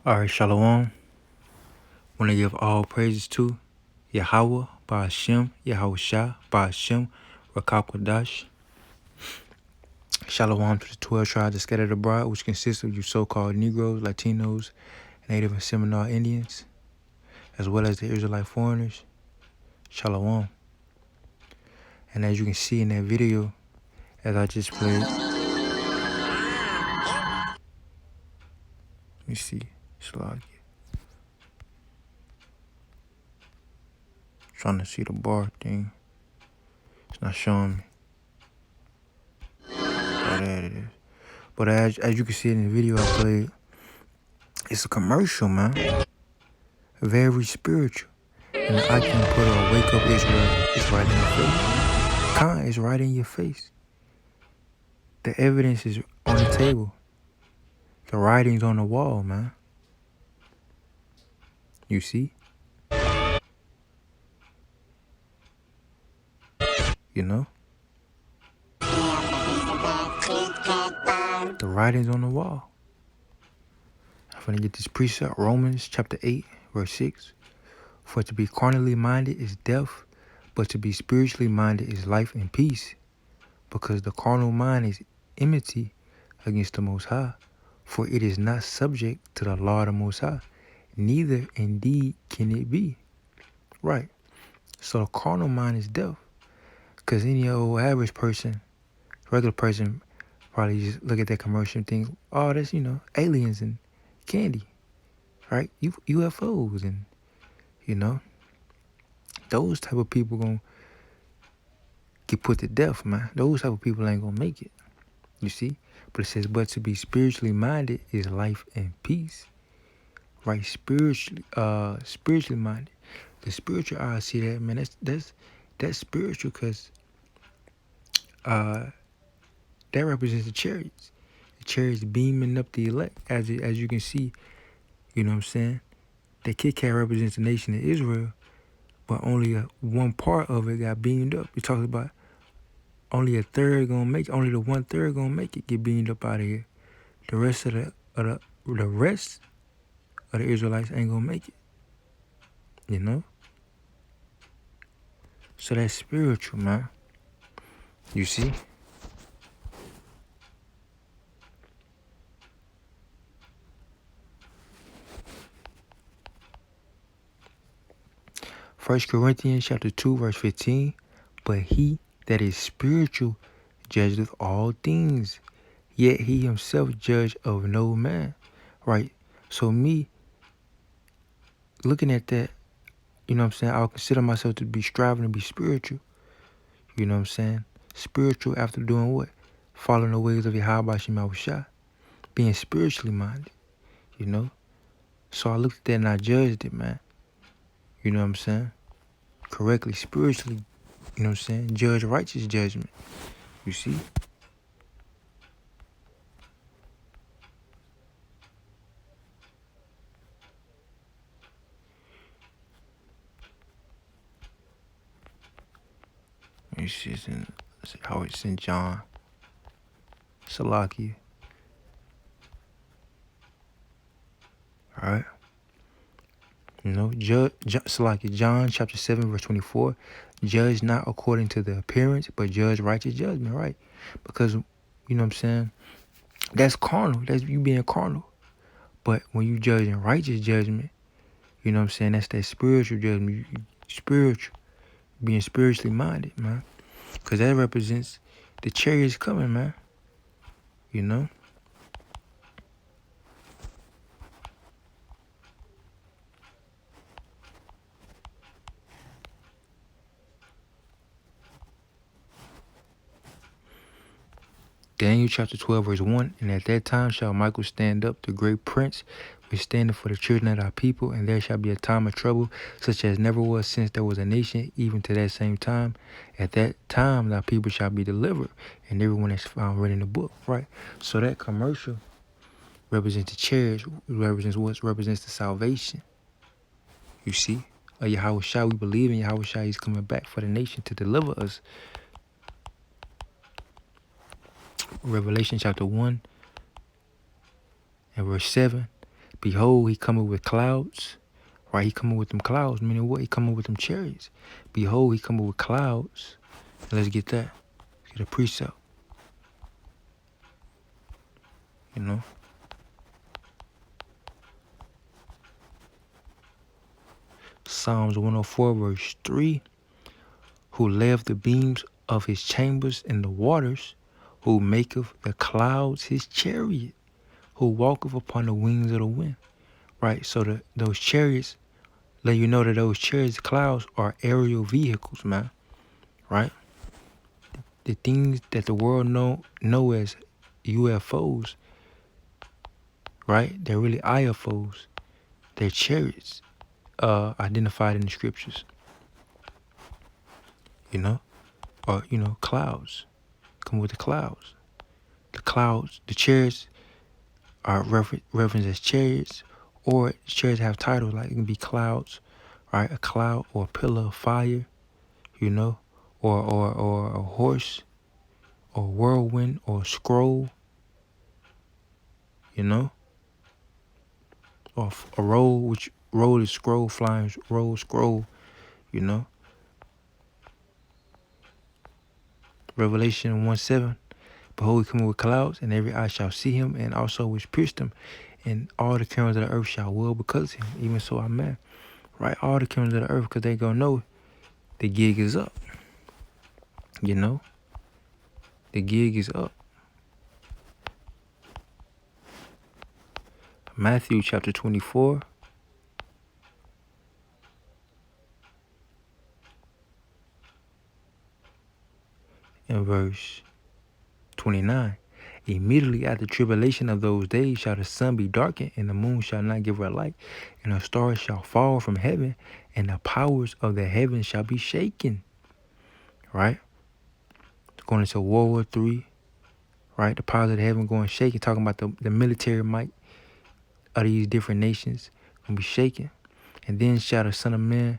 All right, Shalom. Want to give all praises to Yahweh, Ba'ashem, Yahweh Shah, Ba'ashem, Rakakwadash. Shalom to the 12 tribes that scattered abroad, which consists of you so-called Negroes, Latinos, Native and Seminole Indians, as well as the Israelite foreigners. Shalom. And as you can see in that video, as I just played, let me see, Slug. Trying to see the bar thing. It's not showing me. Oh, there it is. But as you can see in the video I played, it's a commercial, man. Very spiritual. And the icon put on Wake Up Israel is right in your face. Khan is right in your face. The evidence is on the table. The writing's on the wall, man. You see? You know? The writing's on the wall. I'm gonna get this precept, Romans chapter 8, verse 6. For to be carnally minded is death, but to be spiritually minded is life and peace. Because the carnal mind is enmity against the Most High, for it is not subject to the law of the Most High, neither indeed can it be. Right. So the carnal mind is death. Because any old average person, regular person, probably just look at that commercial and think, oh, that's, aliens and candy, right? UFOs and, those type of people gonna get put to death, man. Those type of people ain't gonna make it. You see? But it says, but to be spiritually minded is life and peace. Right? Spiritually minded. The spiritual eye, see that, man, that's spiritual because that represents the chariots. The chariots beaming up the elect, as you can see, you know what I'm saying? That Kit Kat represents the nation of Israel, but only one part of it got beamed up. It talks about only a third gonna make it, only the 1/3 gonna make it, get beamed up out of here. The rest of the Israelites ain't gonna make it. You know? So that's spiritual, man. You see? First Corinthians chapter 2, verse 15. But he that is spiritual judgeth all things, yet he himself judge of no man. Right? So me, looking at that, you know what I'm saying, I'll consider myself to be striving to be spiritual. You know what I'm saying? Spiritual after doing what? Following the ways of Yahweh Shah. Being spiritually minded, you know? So I looked at that and I judged it, man. You know what I'm saying? Correctly, spiritually, you know what I'm saying? Judge righteous judgment. You see? You see how it's in John. Salakia. Alright? You know, Salakia, John chapter 7, verse 24. Judge not according to the appearance, but judge righteous judgment, right? Because, you know what I'm saying? That's carnal. That's you being carnal. But when you judge in righteous judgment, you know what I'm saying? That's that spiritual judgment. Spiritual. Being spiritually minded, man. Because that represents the chariots coming, man. You know? Daniel chapter 12, verse 1. And at that time shall Michael stand up, the great prince, which standeth for the children of our people, and there shall be a time of trouble, such as never was since there was a nation, even to that same time. At that time thy people shall be delivered, and everyone that's found written in the book, right? So that commercial represents the chariots, represents the salvation. You see? Yahweh Shai, we believe in Yahweh Shai, he's coming back for the nation to deliver us. Revelation chapter 1 and verse 7. Behold, he coming with clouds. Right, he coming with them clouds. Meaning what? He coming with them chariots. Behold, he coming with clouds. Let's get that. Let's get a precept. You know. Psalms 104 verse 3. Who layeth the beams of his chambers in the waters, who maketh the clouds his chariot, who walketh upon the wings of the wind. Right, so those chariots, let you know that those chariots, clouds, are aerial vehicles, man. Right? The things that the world know as UFOs, right? They're really IFOs. They're chariots, identified in the scriptures. You know? Or, clouds. Come with the clouds. The clouds, the chariots are referenced as chariots, or chariots have titles like it can be clouds, right? A cloud or a pillar of fire, or a horse, or a whirlwind, or a scroll, or a roll, which roll is scroll, flying roll, scroll, Revelation 1:7. Behold, he cometh with clouds, and every eye shall see him, and also which pierced him, and all the kingdoms of the earth shall wail because of him. Even so, amen. Right? All the kingdoms of the earth, because they gonna know the gig is up. The gig is up. Matthew chapter 24. In verse 29. Immediately after the tribulation of those days shall the sun be darkened, and the moon shall not give her light, and the stars shall fall from heaven, and the powers of the heavens shall be shaken. Right? Going into World War III. Right? The powers of the heaven going shaking, talking about the military might of these different nations gonna be shaken. And then shall the Son of Man,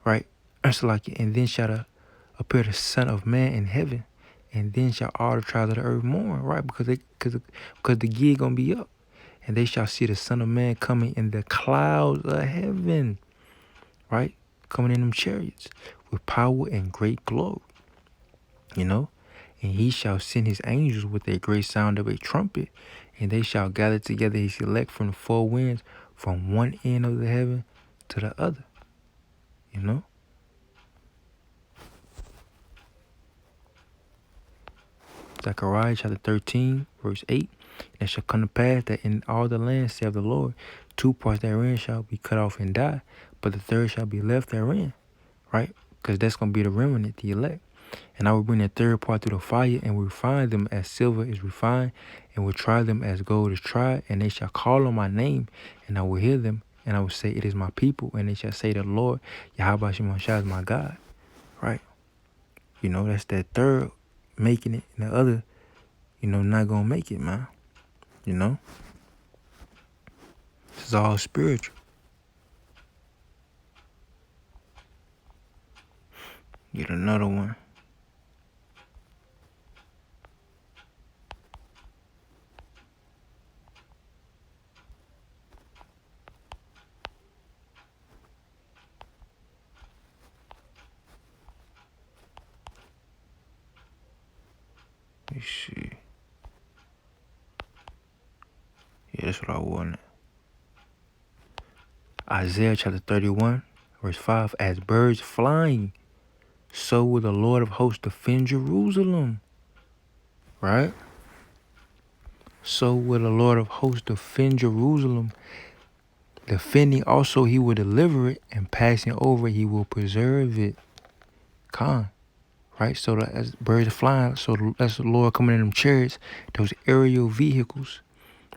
right? And then shall appear the Son of Man in heaven. And then shall all the tribes of the earth mourn, right? Because the gig gonna be up. And they shall see the Son of Man coming in the clouds of heaven, right? Coming in them chariots with power and great glory, And he shall send his angels with a great sound of a trumpet, and they shall gather together his elect from the four winds, from one end of the heaven to the other, Zachariah chapter 13, verse 8. And it shall come to pass that in all the land, saith the Lord, 2 parts therein shall be cut off and die, but the third shall be left therein, right? Because that's going to be the remnant, the elect. And I will bring the third part through the fire, and will refine them as silver is refined, and will try them as gold is tried, and they shall call on my name, and I will hear them, and I will say, it is my people, and they shall say, the Lord, Yahweh Shemashah is my God, right? That's that third making it, and the other, not gonna make it, man. This is all spiritual. Get another one. Let me see. Yeah, that's what I wanted. Isaiah chapter 31, verse 5. As birds flying, so will the Lord of hosts defend Jerusalem. Right? So will the Lord of hosts defend Jerusalem. Defending also he will deliver it, and passing over he will preserve it. Right? So as birds flying, so that's the Lord coming in them chariots, those aerial vehicles.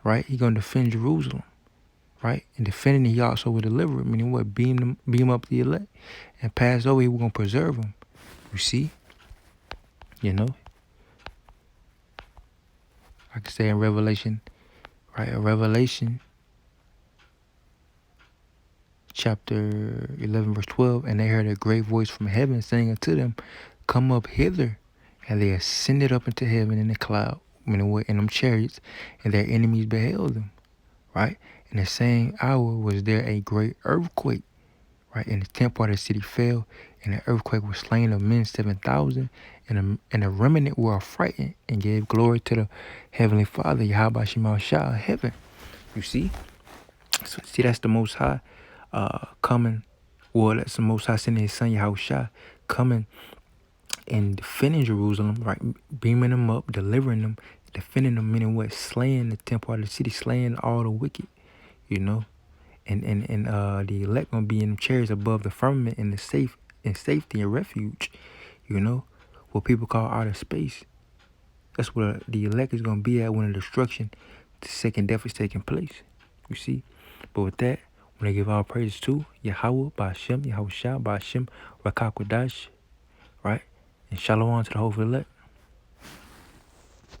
Right? He gonna defend Jerusalem. Right? And defending, he also will deliver it. Meaning what? Beam up the elect, and pass over, he will gonna preserve them. You see? I could say in Revelation, right? Revelation chapter 11, verse 12, and they heard a great voice from heaven saying unto them, come up hither. And they ascended up into heaven in the cloud, meaning what? In them chariots, and their enemies beheld them, right? In the same hour was there a great earthquake, right? And the tenth part of the city fell, and the earthquake was slain of men 7,000, and the remnant were affrighted and gave glory to the Heavenly Father, Yahweh Shema Shah, heaven. You see? So, see, that's the Most High coming. Well, that's the Most High sending his son, Yahweh Shah, coming and defending Jerusalem, right? Beaming them up, delivering them, defending them, meaning what? Slaying the temple of the city, slaying all the wicked, you know? And the elect gonna be in chairs above the firmament in the safety and refuge, you know? What people call outer space. That's where the elect is gonna be at when the destruction, the second death is taking place. You see? But with that, when I give all praises to Yahweh, Ba'ashem, Yahweh Shah, Ba'ashem, Rakakwadash, right? And shalom to the whole elect.